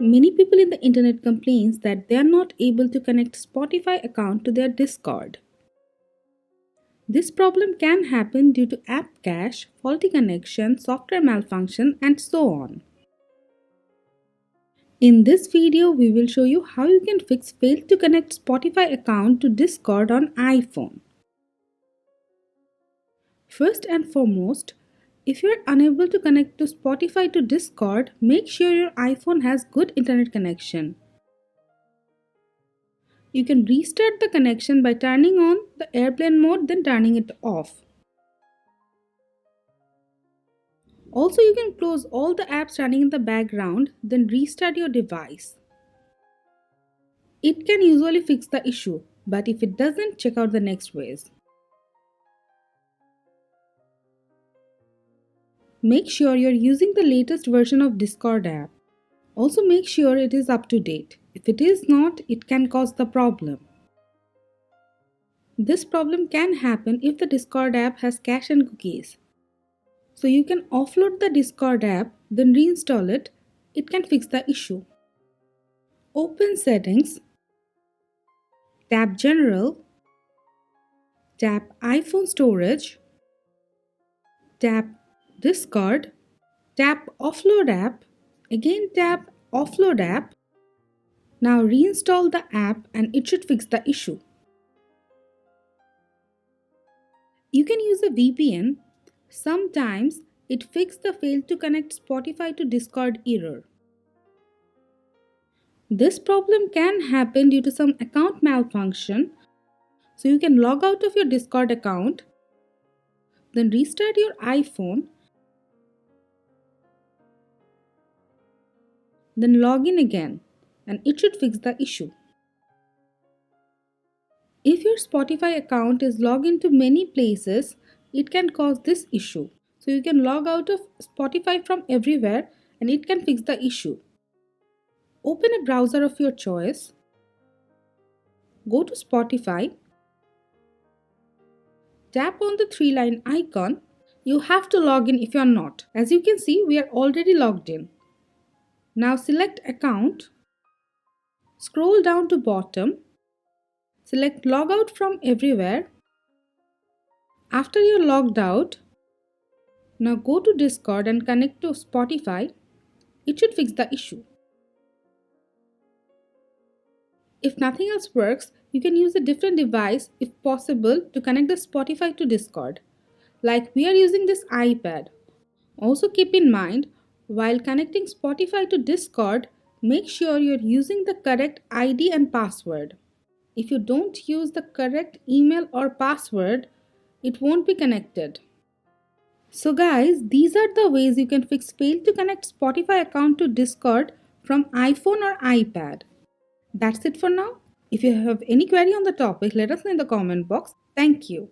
Many people in the internet complains that they are not able to connect Spotify account to their Discord. This problem can happen due to app cache, faulty connection, software malfunction, and so on. In this video, we will show you how you can fix fail to connect Spotify account to Discord on iPhone. First and foremost, if you are unable to connect to Spotify to Discord, make sure your iPhone has good internet connection. You can restart the connection by turning on the airplane mode, then turning it off. Also, you can close all the apps running in the background, then restart your device. It can usually fix the issue, but if it doesn't, check out the next ways. Make sure you're using the latest version of Discord app. Also make sure it is up to date. If it is not, it can cause the problem. This problem can happen if the Discord app has cache and cookies. So you can offload the Discord app, then reinstall it. It can fix the issue. Open Settings, tap General, tap iPhone Storage, tap Discord, tap Offload App, again tap Offload App. Now reinstall the app and it should fix the issue. You can use a VPN. Sometimes it fixes the fail to connect Spotify to Discord error. This problem can happen due to some account malfunction. So you can log out of your Discord account, then restart your iPhone, then log in again, and it should fix the issue. If your Spotify account is logged into many places, it can cause this issue. So you can log out of Spotify from everywhere and it can fix the issue. Open a browser of your choice. Go to Spotify. Tap on the three-line icon. You have to log in if you are not. As you can see, we are already logged in. Now select Account. Scroll down to bottom. Select Logout from everywhere. After you're logged out, now go to Discord and connect to Spotify. It should fix the issue. If nothing else works, you can use a different device if possible to connect the Spotify to Discord. Like we are using this iPad. Also keep in mind, while connecting Spotify to Discord, make sure you're using the correct ID and password. If you don't use the correct email or password, it won't be connected. So guys, these are the ways you can fix fail to connect Spotify account to Discord from iPhone or iPad. That's it for now. If you have any query on the topic, let us know in the comment box. Thank you.